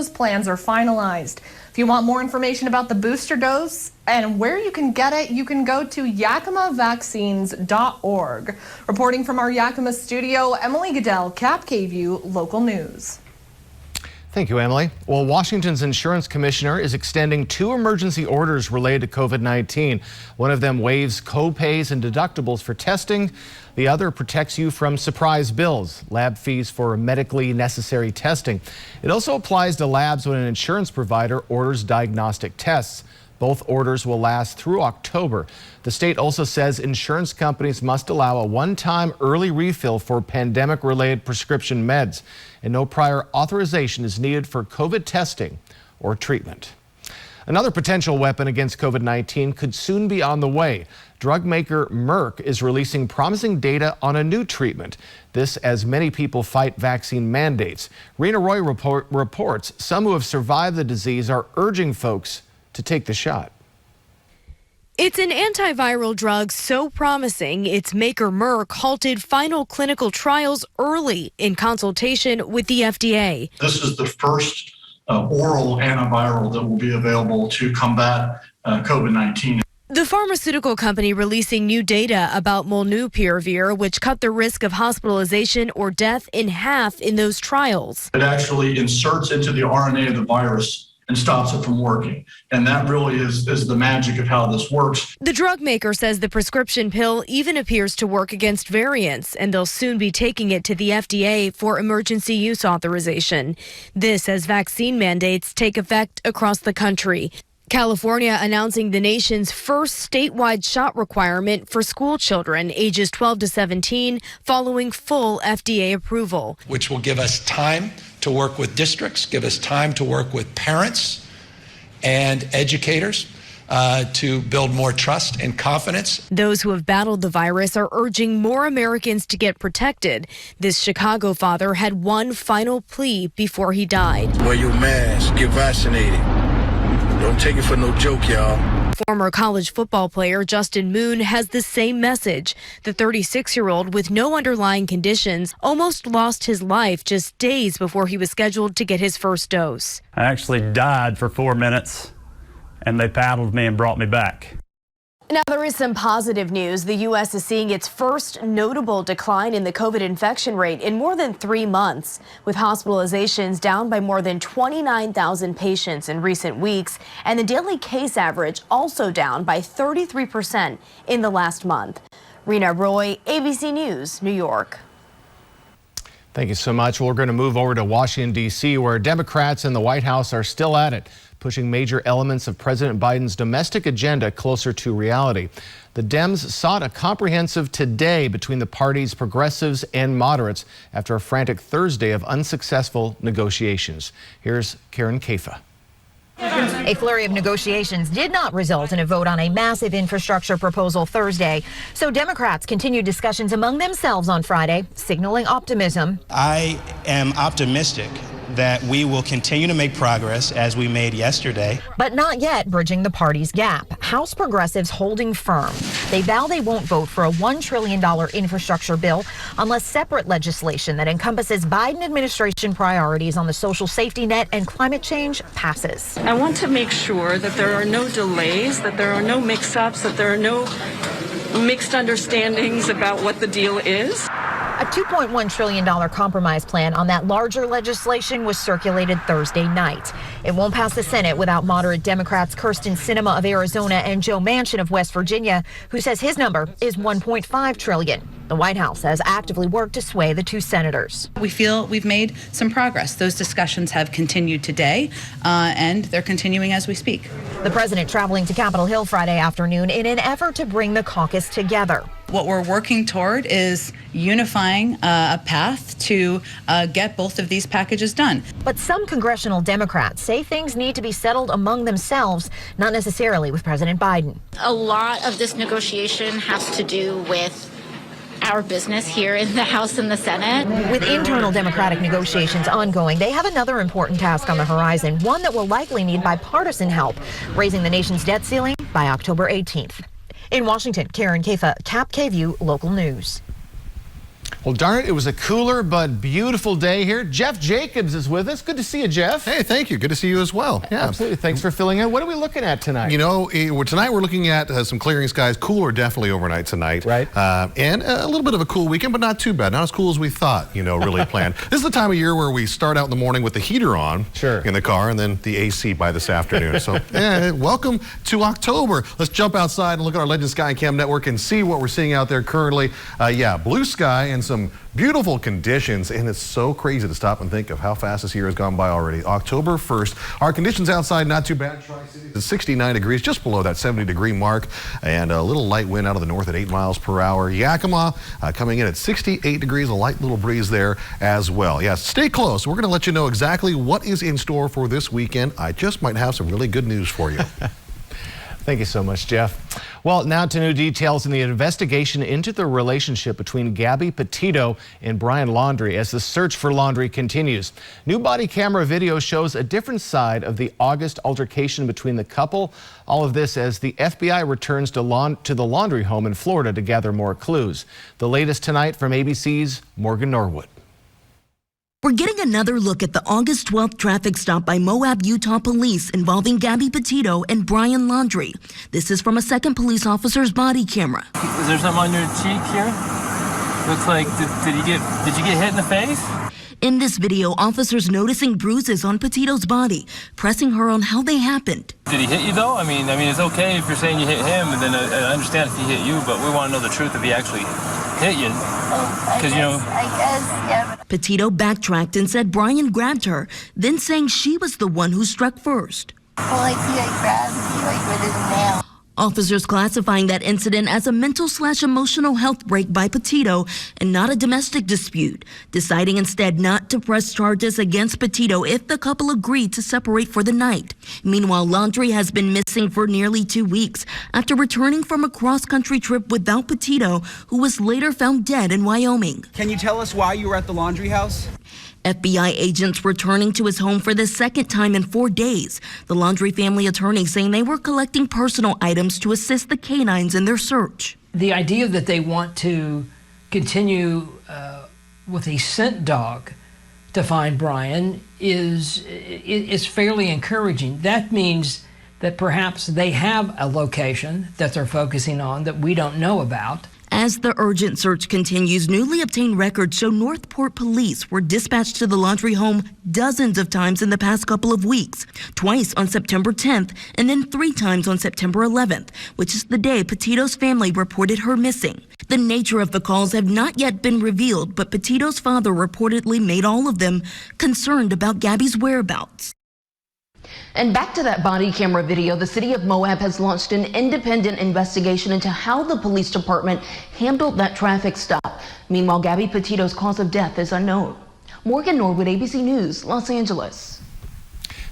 plans are finalized. If you want more information about the booster dose and where you can get it, you can go to yakimavaccines.org. Reporting from our Yakima studio, Emily Goodell, Cap KVUE Local News. Thank you, Emily. Well, Washington's insurance commissioner is extending 2 emergency orders related to COVID-19. One of them waives co-pays and deductibles for testing. The other protects you from surprise bills, lab fees for medically necessary testing. It also applies to labs when an insurance provider orders diagnostic tests. Both orders will last through October. The state also says insurance companies must allow a one-time early refill for pandemic-related prescription meds, and no prior authorization is needed for COVID testing or treatment. Another potential weapon against COVID-19 could soon be on the way. Drug maker Merck is releasing promising data on a new treatment. This as many people fight vaccine mandates. Rena Roy reports some who have survived the disease are urging folks to take the shot. It's an antiviral drug so promising, its maker Merck halted final clinical trials early in consultation with the FDA. This is the first oral antiviral that will be available to combat COVID-19. The pharmaceutical company releasing new data about molnupiravir, which cut the risk of hospitalization or death in half in those trials. It actually inserts into the RNA of the virus and stops it from working. And that really is the magic of how this works. The drug maker says the prescription pill even appears to work against variants, and they'll soon be taking it to the FDA for emergency use authorization. This as vaccine mandates take effect across the country. California announcing the nation's first statewide shot requirement for school children ages 12 to 17 following full FDA approval. Which will give us time to work with districts, give us time to work with parents and educators to build more trust and confidence. Those who have battled the virus are urging more Americans to get protected. This Chicago father had one final plea before he died. Wear your mask, get vaccinated. Don't take it for no joke, y'all. Former college football player Justin Moon has the same message. The 36-year-old with no underlying conditions almost lost his life just days before he was scheduled to get his first dose. I actually died for 4 minutes, and they paddled me and brought me back. Now, there is some positive news. The U.S. is seeing its first notable decline in the COVID infection rate in more than 3 months, with hospitalizations down by more than 29,000 patients in recent weeks, and the daily case average also down by 33% in the last month. Rena Roy, ABC News, New York. Thank you so much. We're going to move over to Washington, D.C., where Democrats in the White House are still at it, pushing major elements of President Biden's domestic agenda closer to reality. The Dems sought a comprehensive today between the party's progressives and moderates after a frantic Thursday of unsuccessful negotiations. Here's Karen Caifa. A flurry of negotiations did not result in a vote on a massive infrastructure proposal Thursday. So Democrats continued discussions among themselves on Friday, signaling optimism. I am optimistic that we will continue to make progress as we made yesterday. But not yet bridging the party's gap. House progressives holding firm. They vow they won't vote for a $1 trillion infrastructure bill unless separate legislation that encompasses Biden administration priorities on the social safety net and climate change passes. I want to make sure that there are no delays, that there are no mix-ups, that there are no mixed understandings about what the deal is. A $2.1 trillion compromise plan on that larger legislation was circulated Thursday night. It won't pass the Senate without moderate Democrats Kyrsten Sinema of Arizona and Joe Manchin of West Virginia, who says his number is $1.5 trillion. The White House has actively worked to sway the two senators. We feel we've made some progress. Those discussions have continued today, and they're continuing as we speak. The president traveling to Capitol Hill Friday afternoon in an effort to bring the caucus together. What we're working toward is unifying a path to get both of these packages done. But some congressional Democrats say things need to be settled among themselves, not necessarily with President Biden. A lot of this negotiation has to do with our business here in the House and the Senate. With internal Democratic negotiations ongoing, they have another important task on the horizon, one that will likely need bipartisan help, raising the nation's debt ceiling by October 18th. In Washington, Karen Caifa, Cap KVUE Local News. Well, darn it, it was a cooler but beautiful day here. Jeff Jacobs is with us. Good to see you, Jeff. Hey, thank you. Good to see you as well. Yeah, absolutely. Thanks for filling in. What are we looking at tonight? You know, tonight we're looking at some clearing skies. Cooler definitely overnight tonight. Right. And a little bit of a cool weekend, but not too bad. Not as cool as we thought, really planned. This is the time of year where we start out in the morning with the heater on in the car and then the AC by this afternoon. So, welcome to October. Let's jump outside and look at our Legend Skycam network and see what we're seeing out there currently. Blue sky and some beautiful conditions, and it's so crazy to stop and think of how fast this year has gone by already. October 1st. Our conditions outside, not too bad. Tri-Cities is 69 degrees, just below that 70-degree mark, and a little light wind out of the north at 8 miles per hour. Yakima coming in at 68 degrees, a light little breeze there as well. Yeah, stay close. We're going to let you know exactly what is in store for this weekend. I just might have some really good news for you. Thank you so much, Jeff. Well, now to new details in the investigation into the relationship between Gabby Petito and Brian Laundrie as the search for Laundrie continues. New body camera video shows a different side of the August altercation between the couple. All of this as the FBI returns to the Laundrie home in Florida to gather more clues. The latest tonight from ABC's Morgan Norwood. We're getting another look at the August 12th traffic stop by Moab, Utah police involving Gabby Petito and Brian Laundrie. This is from a second police officer's body camera. Is there something on your cheek here? Looks like, did you get hit in the face? In this video, officers noticing bruises on Petito's body, pressing her on how they happened. Did he hit you though? I mean, it's okay if you're saying you hit him, and then I understand if he hit you, but we want to know the truth if he actually hit you. Because, I guess, yeah. Petito backtracked and said Brian grabbed her, then saying she was the one who struck first. Well, he grabbed me with his nail. Officers classifying that incident as a mental/emotional health break by Petito and not a domestic dispute, deciding instead not to press charges against Petito if the couple agreed to separate for the night. Meanwhile, Laundrie has been missing for nearly 2 weeks after returning from a cross-country trip without Petito, who was later found dead in Wyoming. Can you tell us why you were at the Laundrie house? FBI agents returning to his home for the second time in 4 days. The Laundrie family attorney saying they were collecting personal items to assist the canines in their search. The idea that they want to continue with a scent dog to find Brian is fairly encouraging. That means that perhaps they have a location that they're focusing on that we don't know about. As the urgent search continues, newly obtained records show Northport police were dispatched to the Laundrie home dozens of times in the past couple of weeks, twice on September 10th and then 3 times on September 11th, which is the day Petito's family reported her missing. The nature of the calls have not yet been revealed, but Petito's father reportedly made all of them concerned about Gabby's whereabouts. And back to that body camera video, the city of Moab has launched an independent investigation into how the police department handled that traffic stop. Meanwhile, Gabby Petito's cause of death is unknown. Morgan Norwood, ABC News, Los Angeles.